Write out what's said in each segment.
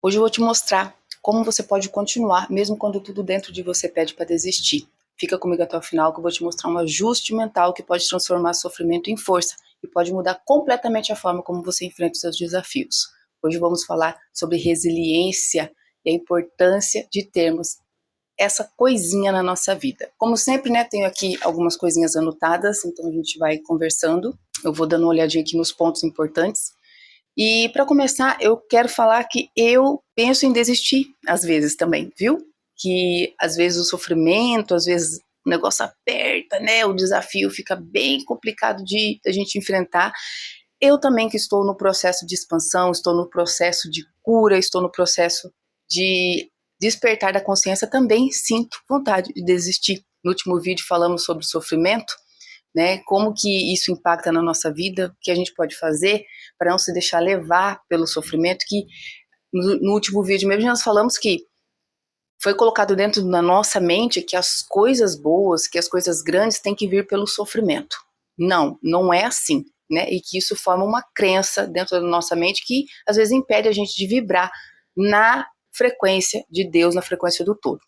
Hoje eu vou te mostrar como você pode continuar, mesmo quando tudo dentro de você pede para desistir. Fica comigo até o final que eu vou te mostrar um ajuste mental que pode transformar sofrimento em força e pode mudar completamente a forma como você enfrenta os seus desafios. Hoje vamos falar sobre resiliência e a importância de termos essa coisinha na nossa vida. Como sempre, né, tenho aqui algumas coisinhas anotadas, então a gente vai conversando. Eu vou dando uma olhadinha aqui nos pontos importantes. E para começar, eu quero falar que eu penso em desistir às vezes também, viu? Que às vezes o sofrimento, às vezes o negócio aperta, né? O desafio fica bem complicado de a gente enfrentar. Eu também que estou no processo de expansão, estou no processo de cura, estou no processo de despertar da consciência, também sinto vontade de desistir. No último vídeo falamos sobre sofrimento, né? Como que isso impacta na nossa vida, o que a gente pode fazer para não se deixar levar pelo sofrimento, que no último vídeo mesmo nós falamos que foi colocado dentro da nossa mente que as coisas boas, que as coisas grandes têm que vir pelo sofrimento. Não, não é assim, né? E que isso forma uma crença dentro da nossa mente que às vezes impede a gente de vibrar na frequência de Deus, na frequência do todo.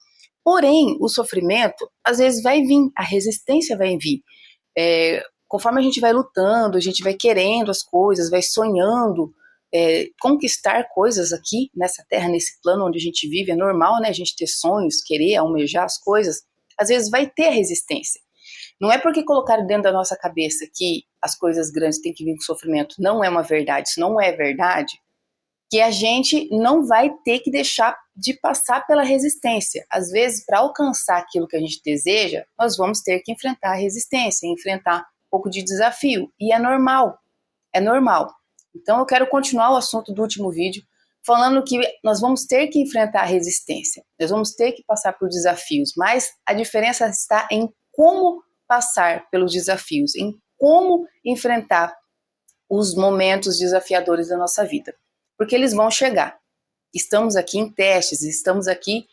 Porém, o sofrimento às vezes vai vir, a resistência vai vir. Conforme a gente vai lutando, a gente vai querendo as coisas, vai sonhando, conquistar coisas aqui nessa terra, nesse plano onde a gente vive, é normal, né? A gente ter sonhos, querer, almejar as coisas, às vezes vai ter resistência. Não é porque colocaram dentro da nossa cabeça que as coisas grandes têm que vir com sofrimento, não é uma verdade, isso não é verdade, que a gente não vai ter que deixar de passar pela resistência. Às vezes, para alcançar aquilo que a gente deseja, nós vamos ter que enfrentar a resistência, enfrentar um pouco de desafio, e é normal, é normal. Então eu quero continuar o assunto do último vídeo, falando que nós vamos ter que enfrentar a resistência, nós vamos ter que passar por desafios, mas a diferença está em como passar pelos desafios, em como enfrentar os momentos desafiadores da nossa vida, porque eles vão chegar. Estamos aqui em testes, estamos aqui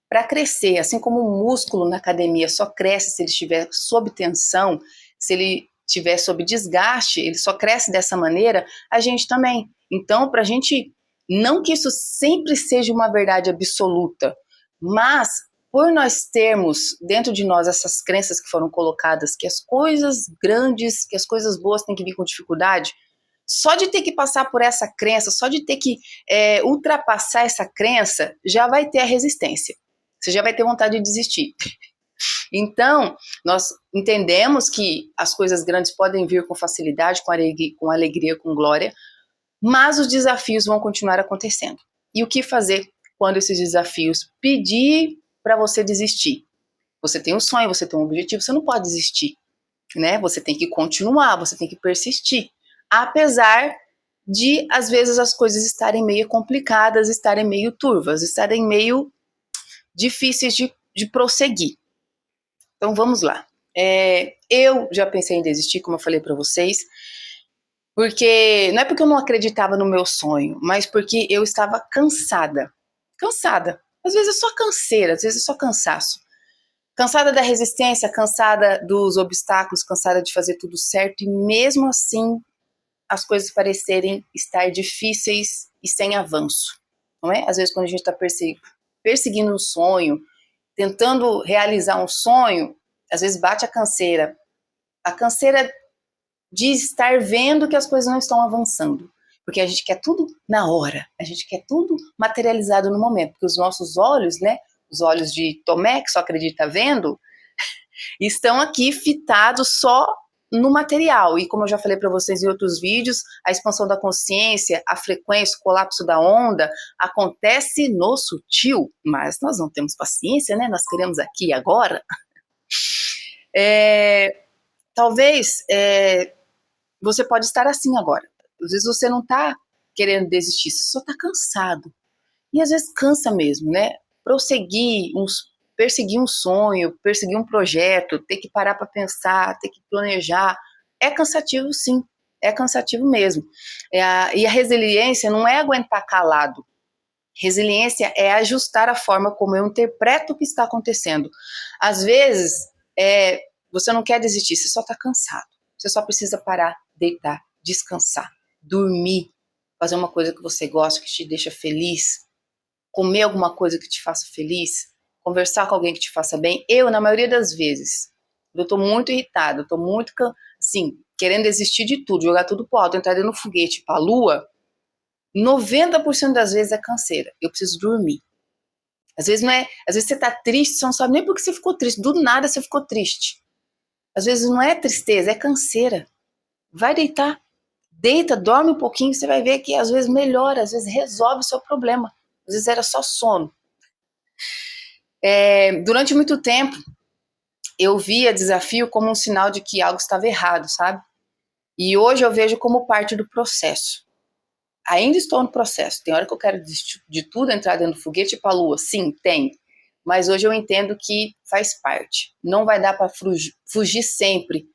para crescer, assim como o músculo na academia só cresce se ele estiver sob tensão, se ele estiver sob desgaste, ele só cresce dessa maneira, a gente também. Então, para a gente, não que isso sempre seja uma verdade absoluta, mas por nós termos dentro de nós essas crenças que foram colocadas, que as coisas grandes, que as coisas boas têm que vir com dificuldade, só de ter que passar por essa crença, só de ter que ultrapassar essa crença, já vai ter a resistência. Você já vai ter vontade de desistir. Então, nós entendemos que as coisas grandes podem vir com facilidade, com alegria, com glória, mas os desafios vão continuar acontecendo. E o que fazer quando esses desafios pedir para você desistir? Você tem um sonho, você tem um objetivo, você não pode desistir, né? Você tem que continuar, você tem que persistir. Apesar de, às vezes, as coisas estarem meio complicadas, estarem meio turvas, estarem meio difíceis de prosseguir. Então, vamos lá. Eu já pensei em desistir, como eu falei para vocês, porque não é porque eu não acreditava no meu sonho, mas porque eu estava cansada. Cansada. Às vezes é só canseira, às vezes é só cansaço. Cansada da resistência, cansada dos obstáculos, cansada de fazer tudo certo, e mesmo assim as coisas parecerem estar difíceis e sem avanço, não é? Às vezes quando a gente está perseguindo um sonho, tentando realizar um sonho, às vezes bate a canseira de estar vendo que as coisas não estão avançando, porque a gente quer tudo na hora, a gente quer tudo materializado no momento, porque os nossos olhos, né, os olhos de Tomé, que só acredita vendo, estão aqui fitados só no material. E como eu já falei para vocês em outros vídeos, a expansão da consciência, a frequência, o colapso da onda acontece no sutil, mas nós não temos paciência, né? Nós queremos aqui e agora. Talvez você pode estar assim agora. Às vezes você não está querendo desistir, você só está cansado. E às vezes cansa mesmo, né? Perseguir um sonho, perseguir um projeto, ter que parar para pensar, ter que planejar, é cansativo sim, é cansativo mesmo. E a resiliência não é aguentar calado. Resiliência é ajustar a forma como eu interpreto o que está acontecendo. Às vezes, você não quer desistir, você só está cansado. Você só precisa parar, deitar, descansar, dormir, fazer uma coisa que você gosta, que te deixa feliz. comer alguma coisa que te faça feliz, conversar com alguém que te faça bem. Eu, na maioria das vezes, eu tô muito irritada, eu tô muito, assim, querendo desistir de tudo, jogar tudo pro alto, entrar dentro do foguete pra lua, 90% das vezes é canseira. Eu preciso dormir. Às vezes não é, às vezes você tá triste, você não sabe nem por que você ficou triste, do nada você ficou triste. Às vezes não é tristeza, é canseira. Vai deitar, deita, dorme um pouquinho, você vai ver que às vezes melhora, às vezes resolve o seu problema. Às vezes era só sono. Durante muito tempo, eu via desafio como um sinal de que algo estava errado, sabe? E hoje eu vejo como parte do processo. Ainda estou no processo. Tem hora que eu quero desistir de tudo, entrar dentro do foguete para a lua. Sim, tem. Mas hoje eu entendo que faz parte. Não vai dar para fugir sempre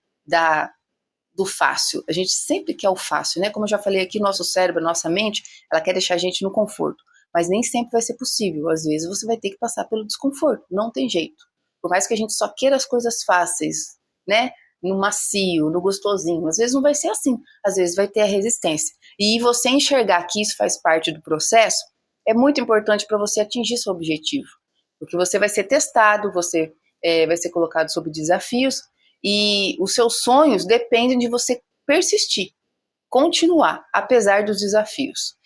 do fácil. A gente sempre quer o fácil, né? Como eu já falei aqui, nosso cérebro, nossa mente, ela quer deixar a gente no conforto. Mas nem sempre vai ser possível. Às vezes você vai ter que passar pelo desconforto. Não tem jeito. Por mais que a gente só queira as coisas fáceis, né? No macio, no gostosinho. Às vezes não vai ser assim. Às vezes vai ter a resistência. E você enxergar que isso faz parte do processo é muito importante para você atingir seu objetivo. Porque você vai ser testado, você vai ser colocado sob desafios e os seus sonhos dependem de você persistir, continuar, apesar dos desafios.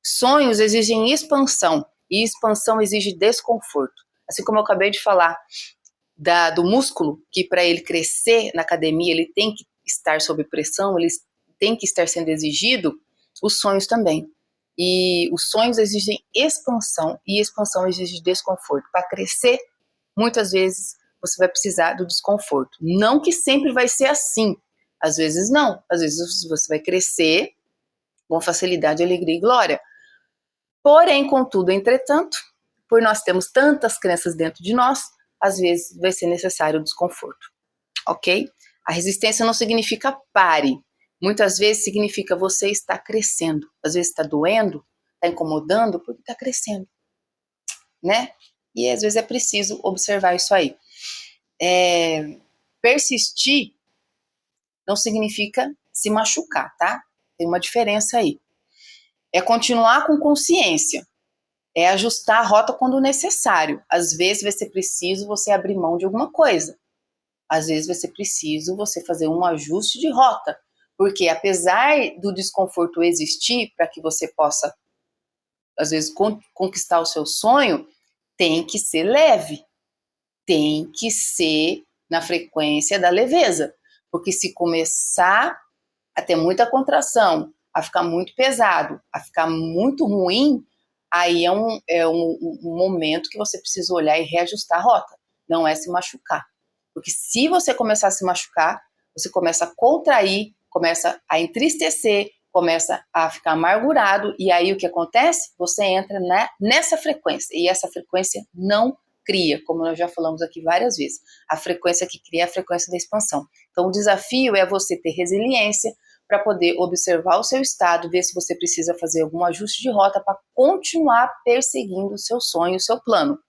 Sonhos exigem expansão e expansão exige desconforto. Assim como eu acabei de falar do músculo, que para ele crescer na academia ele tem que estar sob pressão, ele tem que estar sendo exigido, os sonhos também. E os sonhos exigem expansão e expansão exige desconforto. Para crescer, muitas vezes você vai precisar do desconforto. Não que sempre vai ser assim. Às vezes não. Às vezes você vai crescer com facilidade, alegria e glória. Porém, contudo, entretanto, por nós termos tantas crenças dentro de nós, às vezes vai ser necessário o desconforto. Ok? A resistência não significa pare. Muitas vezes significa você está crescendo. Às vezes está doendo, está incomodando, porque está crescendo. Né? E às vezes é preciso observar isso aí. Persistir não significa se machucar, tá? Tem uma diferença aí. É continuar com consciência. É ajustar a rota quando necessário. Às vezes vai ser preciso você abrir mão de alguma coisa. Às vezes vai ser preciso você fazer um ajuste de rota. Porque apesar do desconforto existir para que você possa, às vezes, conquistar o seu sonho, tem que ser leve. Tem que ser na frequência da leveza. Porque se começar a ter muita contração, a ficar muito pesado, a ficar muito ruim, aí é um momento que você precisa olhar e reajustar a rota. Não é se machucar. Porque se você começar a se machucar, você começa a contrair, começa a entristecer, começa a ficar amargurado, e aí o que acontece? Você entra nessa frequência, e essa frequência não cria, como nós já falamos aqui várias vezes. A frequência que cria é a frequência da expansão. Então o desafio é você ter resiliência para poder observar o seu estado, ver se você precisa fazer algum ajuste de rota para continuar perseguindo o seu sonho, o seu plano.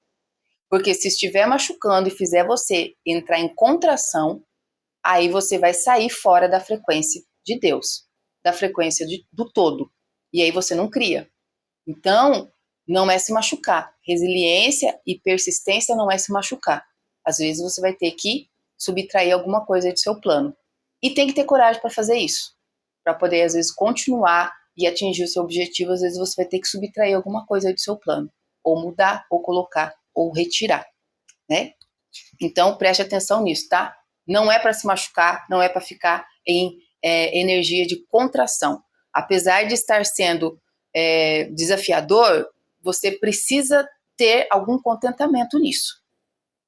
Porque se estiver machucando e fizer você entrar em contração, aí você vai sair fora da frequência de Deus, da frequência do todo. E aí você não cria. Então, não é se machucar. Resiliência e persistência não é se machucar. Às vezes você vai ter que subtrair alguma coisa do seu plano. E tem que ter coragem para fazer isso. Para poder, às vezes, continuar e atingir o seu objetivo, às vezes você vai ter que subtrair alguma coisa do seu plano. Ou mudar, ou colocar, ou retirar, né? Então, preste atenção nisso, tá? Não é para se machucar, não é para ficar em energia de contração. Apesar de estar sendo desafiador, você precisa ter algum contentamento nisso.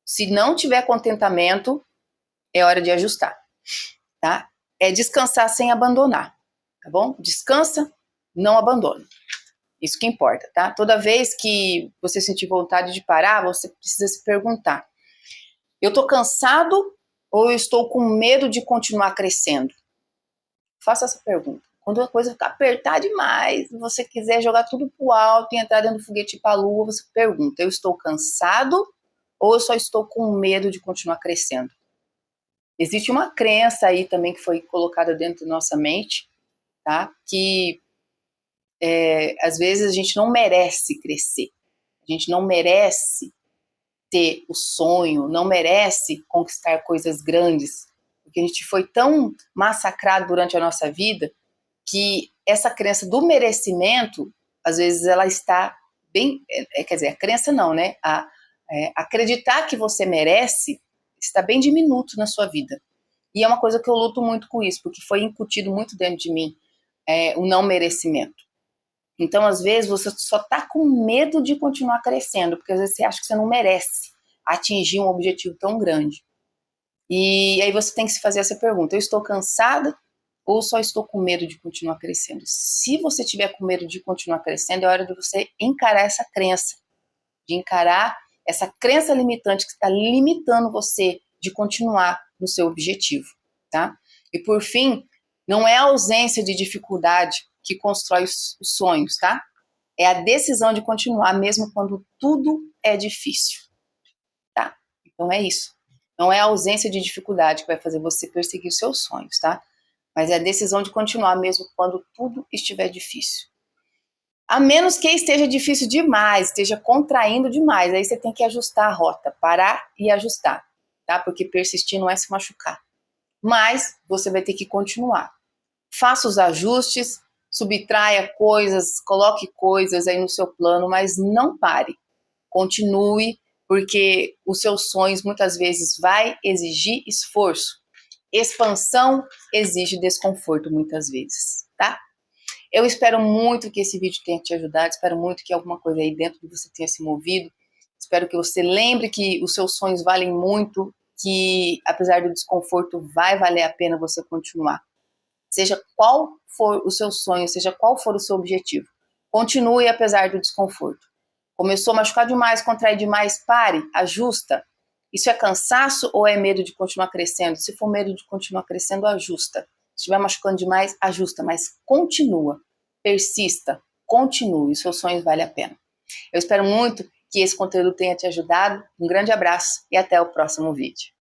Se não tiver contentamento, é hora de ajustar, tá? É descansar sem abandonar, tá bom? Descansa, não abandona. Isso que importa, tá? Toda vez que você sentir vontade de parar, você precisa se perguntar: eu tô cansado ou eu estou com medo de continuar crescendo? Faça essa pergunta. Quando a coisa ficar apertada demais, você quiser jogar tudo pro alto e entrar dentro do foguete para a lua, você pergunta: eu estou cansado ou eu só estou com medo de continuar crescendo? Existe uma crença aí também que foi colocada dentro da nossa mente, tá? Que às vezes a gente não merece crescer. A gente não merece ter o sonho, não merece conquistar coisas grandes, porque a gente foi tão massacrado durante a nossa vida que essa crença do merecimento, às vezes ela está bem, quer dizer, a crença não, né? Acreditar que você merece está bem diminuto na sua vida. E é uma coisa que eu luto muito com isso, porque foi incutido muito dentro de mim, o não merecimento. Então, às vezes, você só está com medo de continuar crescendo, porque às vezes você acha que você não merece atingir um objetivo tão grande. E aí você tem que se fazer essa pergunta: eu estou cansada ou só estou com medo de continuar crescendo? Se você tiver com medo de continuar crescendo, é hora de você encarar essa crença, de encarar essa crença limitante que está limitando você de continuar no seu objetivo, tá? E por fim, não é a ausência de dificuldade que constrói os sonhos, tá? É a decisão de continuar mesmo quando tudo é difícil, tá? Então é isso. Não é a ausência de dificuldade que vai fazer você perseguir os seus sonhos, tá? Mas é a decisão de continuar mesmo quando tudo estiver difícil. A menos que esteja difícil demais, esteja contraindo demais, aí você tem que ajustar a rota, parar e ajustar, tá? Porque persistir não é se machucar. Mas você vai ter que continuar. Faça os ajustes, subtraia coisas, coloque coisas aí no seu plano, mas não pare. Continue, porque os seus sonhos muitas vezes vai exigir esforço. Expansão exige desconforto muitas vezes, tá? Eu espero muito que esse vídeo tenha te ajudado, espero muito que alguma coisa aí dentro de você tenha se movido, espero que você lembre que os seus sonhos valem muito, que apesar do desconforto vai valer a pena você continuar. Seja qual for o seu sonho, seja qual for o seu objetivo, continue apesar do desconforto. Começou a machucar demais, contrair demais, pare, ajusta. Isso é cansaço ou é medo de continuar crescendo? Se for medo de continuar crescendo, ajusta. Se estiver machucando demais, ajusta, mas continua, persista, continue, os seus sonhos valem a pena. Eu espero muito que esse conteúdo tenha te ajudado. Um grande abraço e até o próximo vídeo.